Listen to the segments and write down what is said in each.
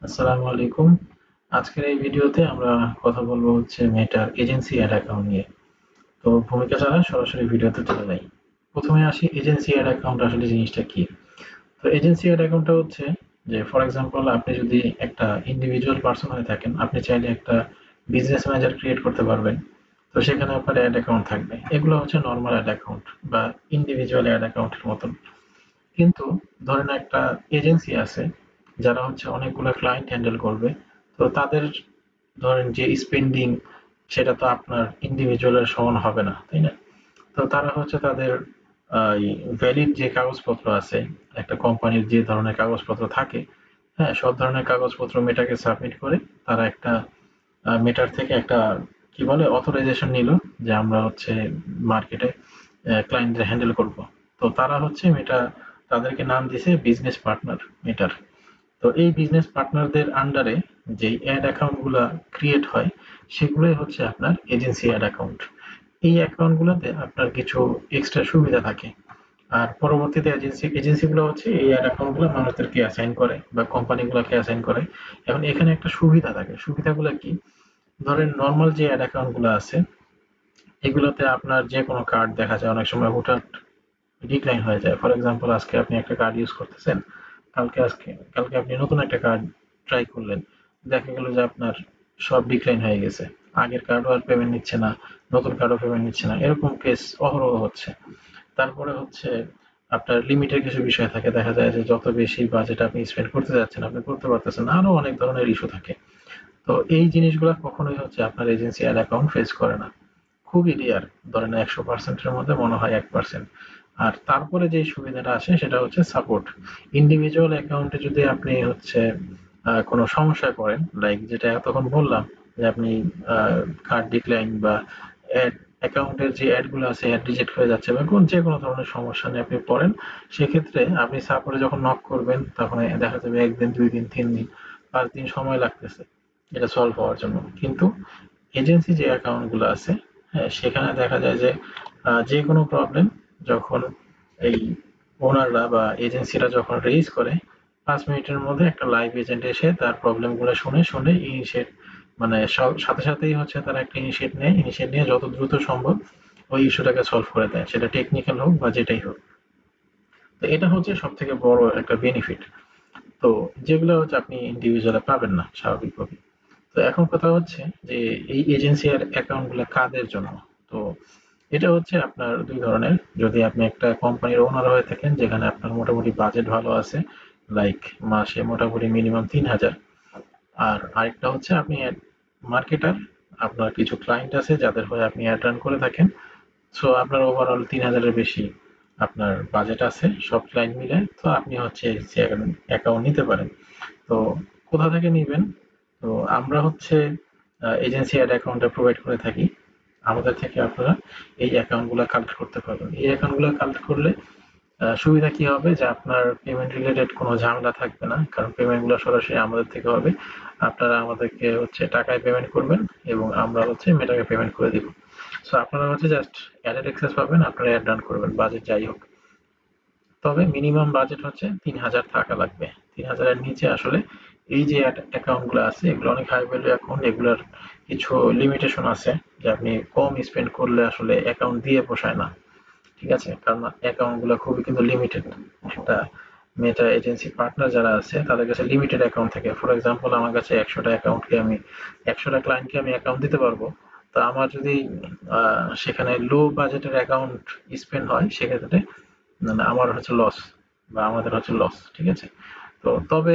আসসালামু আলাইকুম। আজকের এই ভিডিওতে আমরা কথা বলবো হচ্ছে মেটার এজেন্সি অ্যাড অ্যাকাউন্ট নিয়ে। তো ভূমিকা ছাড়া সরাসরি ভিডিওতে চলে যাই। প্রথমে আসি এজেন্সি অ্যাড অ্যাকাউন্ট আসলে জিনিসটা কি? তো এজেন্সি অ্যাড অ্যাকাউন্টটা হচ্ছে যে ফর এক্সাম্পল আপনি যদি একটা ইন্ডিভিজুয়াল পারসন হয়ে থাকেন, আপনি চাইলে একটা বিজনেস ম্যানেজার ক্রিয়েট করতে পারবেন। তো সেখানে আপনার অ্যাড অ্যাকাউন্ট থাকবে। এগুলো হচ্ছে নরমাল অ্যাড অ্যাকাউন্ট বা ইন্ডিভিজুয়াল অ্যাড অ্যাকাউন্টের মতন। কিন্তু ধরেন একটা এজেন্সি আছে যারা হচ্ছে অনেকগুলো ক্লায়েন্ট হ্যান্ডেল করবে। তো তাদের ধরেন যে স্পেন্ডিং সেটা তো আপনার ইন্ডিভিজুয়ালের সমান হবে না, তাই না? তো তারা হচ্ছে তাদের ভ্যালিড যে কাগজপত্র আছে, একটা কোম্পানির যে ধরনের কাগজপত্র থাকে, হ্যাঁ, সব ধরনের কাগজপত্র মেটাকে সাবমিট করে তারা একটা মেটার থেকে একটা কি বলে অথরাইজেশন নিল যে আমরা হচ্ছে মার্কেটে ক্লায়েন্টদের হ্যান্ডেল করব। তো তারা হচ্ছে মেটা তাদেরকে নাম দিছে বিজনেস পার্টনার মেটার। তো এই বিজনেস পার্টনারদের আন্ডারে যেই অ্যাড অ্যাকাউন্ট গুলা ক্রিয়েট হয় সেগুলোই হচ্ছে আপনার এজেন্সি অ্যাড অ্যাকাউন্ট। এই অ্যাকাউন্ট গুলোতে আপনার কিছু এক্সট্রা সুবিধা থাকে। আর পরবর্তীতে এজেন্সি গুলো হচ্ছে এই অ্যাড অ্যাকাউন্ট গুলো মানুষদেরকে অ্যাসাইন করে বা কোম্পানি গুলাকে অ্যাসাইন করে। এখন এখানে একটা সুবিধা থাকে, সুবিধাগুলো কি? ধরেন নর্মাল যে অ্যাড অ্যাকাউন্ট গুলো আছে এগুলোতে আপনার যে কোনো কার্ড দেখা যায় অনেক সময় হুটহাট ডিক্লাইন হয়ে যায়। ফর এক্সাম্পল আজকে আপনি একটা কার্ড ইউজ করতেছেন, কালকে আপনি নতুন একটা কার্ড ট্রাই করলেন, দেখা গেল যে আপনার সব ডিক্লাইন হয়ে গেছে, আগের কার্ডও আর পেমেন্ট নিচ্ছে না, নতুন কার্ডও পেমেন্ট নিচ্ছে না, এরকম কেস অহরহ হচ্ছে। তারপরে হচ্ছে আপনার লিমিটের কিছু বিষয় থাকে, দেখা যায় যে যত বেশি বাজেট আপনি স্পেন্ড করতে যাচ্ছেন আপনি করতে পারতেছেন না, আরো অনেক ধরনের ইস্যু থাকে। তো এই জিনিসগুলো কখনোই হচ্ছে আপনার এজেন্সি অ্যাড অ্যাকাউন্ট ফেস করে না, খুবই রেয়ার। ধরেন 100%-এর মধ্যে মনে হয় 1%। আর তারপরে যে সুবিধাটা আসে সেটা হচ্ছে সাপোর্ট। ইন্ডিভিজুয়াল অ্যাকাউন্টে যদি আপনি হচ্ছে কোনো সমস্যায় পড়েন, লাইক যেটা তখন বললাম যে আপনি কার্ড ডিক্লাইন বা অ্যাড অ্যাকাউন্টের যে অ্যাড গুলো আছে অ্যাড রিজেক্ট হয়ে যাচ্ছে বা যে কোনো ধরনের সমস্যা নিয়ে আপনি পড়েন, সেক্ষেত্রে আপনি সাপোর্টে যখন নক করবেন তখন দেখা যাবে 1 দিন 2 দিন 3 দিন 5 দিন সময় লাগতেছে এটা সলভ হওয়ার জন্য। কিন্তু এজেন্সি যে অ্যাকাউন্ট গুলো আছে, হ্যাঁ, সেখানে দেখা যায় যে যে কোনো প্রবলেম যখন এই ওনাররা বা এজেন্সিরা যখন রেইজ করে 5 মিনিটের মধ্যে একটা লাইভ এজেন্ট এসে তার প্রবলেম গুলো শুনে শুনে ইনিশিয়েট মানে সাথে সাথেই হচ্ছে তারা একটা ইনিশিয়েট নিয়ে যত দ্রুত সম্ভব ওই ইস্যুটাকে সলভ করে দেয়, সেটা টেকনিক্যাল হোক বা যেটাই হোক। তো এটা হচ্ছে সব থেকে বড় একটা বেনিফিট। তো যেগুলো হচ্ছে আপনি ইন্ডিভিজুয়ালি পাবেন না স্বাভাবিকভাবে। তো এখন কথা হচ্ছে যে এই এজেন্সি আর অ্যাকাউন্ট গুলো কাদের জন্য? তো এটা হচ্ছে আপনার দুই ধরনের। যদি আপনি একটা কোম্পানির ওনার হয়ে থাকেন যেখানে আপনার মোটামুটি বাজেট ভালো আছে, লাইক মাসে মোটামুটি মিনিমাম 3,000। আর আরেকটা হচ্ছে আপনি মার্কেটার, আপনার কিছু ক্লায়েন্ট আছে যাদের হয়ে আপনি অ্যাড রান করে থাকেন। সো আপনার ওভারঅল 3,000-এর বেশি আপনার বাজেট আছে সব ক্লায়েন্ট মিলে, তো আপনি হচ্ছে অ্যাকাউন্ট নিতে পারেন। তো কোথা থেকে নিবেন? তো আমরা হচ্ছে এজেন্সি অ্যাড অ্যাকাউন্টটা প্রোভাইড করে থাকি। আমাদের থেকে আপনারা এই অ্যাকাউন্ট গুলা কালেক্ট করতে পারবেন। এই অ্যাকাউন্ট গুলা কালেক্ট করলে সুবিধা কি হবে যে আপনার পেমেন্ট রিলেটেড কোনো ঝামেলা থাকবে না, কারণ পেমেন্ট গুলো সরাসরি আমাদের থেকে হবে। আপনারা আমাদেরকে হচ্ছে টাকায় পেমেন্ট করবেন এবং আমরা হচ্ছে মেটাকে পেমেন্ট করে দিব। সো আপনারা হচ্ছে জাস্ট অ্যাডেড অ্যাক্সেস পাবেন, আপনারা অ্যাড রান করবেন, বাজেট যাই হোক। তবে মিনিমাম বাজেট হচ্ছে 3,000 টাকা লাগবে। 3,000-এর নিচে আসলে এই যে অ্যাকাউন্ট গুলো আছে এগুলো অনেক হাই ভ্যালু অ্যাকাউন্ট, এগুলোর কিছু লিমিটেশন আছে যে আপনি কম স্পেন্ড করলে আসলে অ্যাকাউন্ট দিয়ে পোষায় না। ঠিক আছে? কারণ অ্যাকাউন্ট গুলো খুবই কিন্তু লিমিটেড। একটা মেটা এজেন্সি পার্টনার যারা আছে তাদের কাছে লিমিটেড অ্যাকাউন্ট থাকে। ফর এক্সাম্পল আমার কাছে 100টা ক্লায়েন্টকে আমি অ্যাকাউন্ট দিতে পারবো। তো আমার যদি সেখানে লো বাজেটের অ্যাকাউন্ট স্পেন্ড হয় সেক্ষেত্রে না আমার হচ্ছে লস বা আমাদের হচ্ছে লস। ঠিক আছে? তো তবে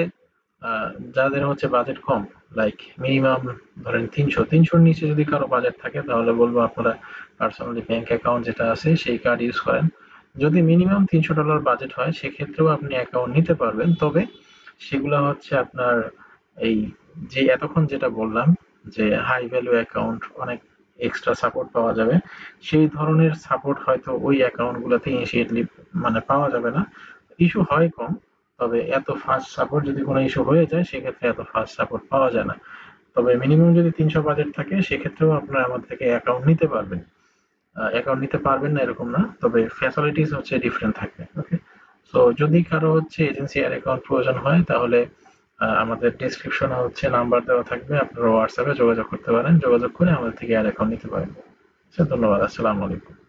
যাদের হচ্ছে বাজেট কম, লাইক মিনিমাম ধরেন 300-র নিচে যদি কারো বাজেট থাকে তাহলে বলবো আপনারা পার্সোনালি ব্যাংক অ্যাকাউন্ট যেটা আছে সেই কার্ড ইউজ করেন। যদি মিনিমাম $300 বাজেট হয় সেক্ষেত্রেও আপনি অ্যাকাউন্ট নিতে পারবেন। তবে সেগুলা হচ্ছে আপনার এই যে এতক্ষণ যেটা বললাম যে হাই ভ্যালু অ্যাকাউন্ট, অনেক এক্সট্রা সাপোর্ট পাওয়া যাবে, সেই ধরনের সাপোর্ট হয়তো ওই অ্যাকাউন্ট গুলাতে ইনিশিয়েটলি মানে পাওয়া যাবে না। ইস্যু হয় কম, তবে এত ফাস্ট সাপোর্ট যদি কোনো ইস্যু হয়ে যায় সেক্ষেত্রে এত ফাস্ট সাপোর্ট পাওয়া যায় না। তবে মিনিমাম যদি 300 বাজেট থাকে সেক্ষেত্রেও আপনারা আমার থেকে অ্যাকাউন্ট নিতে পারবেন। অ্যাকাউন্ট নিতে পারবেন না এরকম না, তবে ফ্যাসিলিটিস হচ্ছে ডিফারেন্ট থাকবে। ওকে? সো যদি কারো হচ্ছে এজেন্সি আর অ্যাকাউন্ট প্রয়োজন হয় তাহলে আমাদের ডেসক্রিপশনে হচ্ছে নাম্বার দেওয়া থাকবে, আপনারা হোয়াটসঅ্যাপে যোগাযোগ করতে পারেন, যোগাযোগ করে আমাদের থেকে অ্যাড অ্যাকাউন্ট নিতে পারেন। আচ্ছা, ধন্যবাদ। আসসালামু আলাইকুম।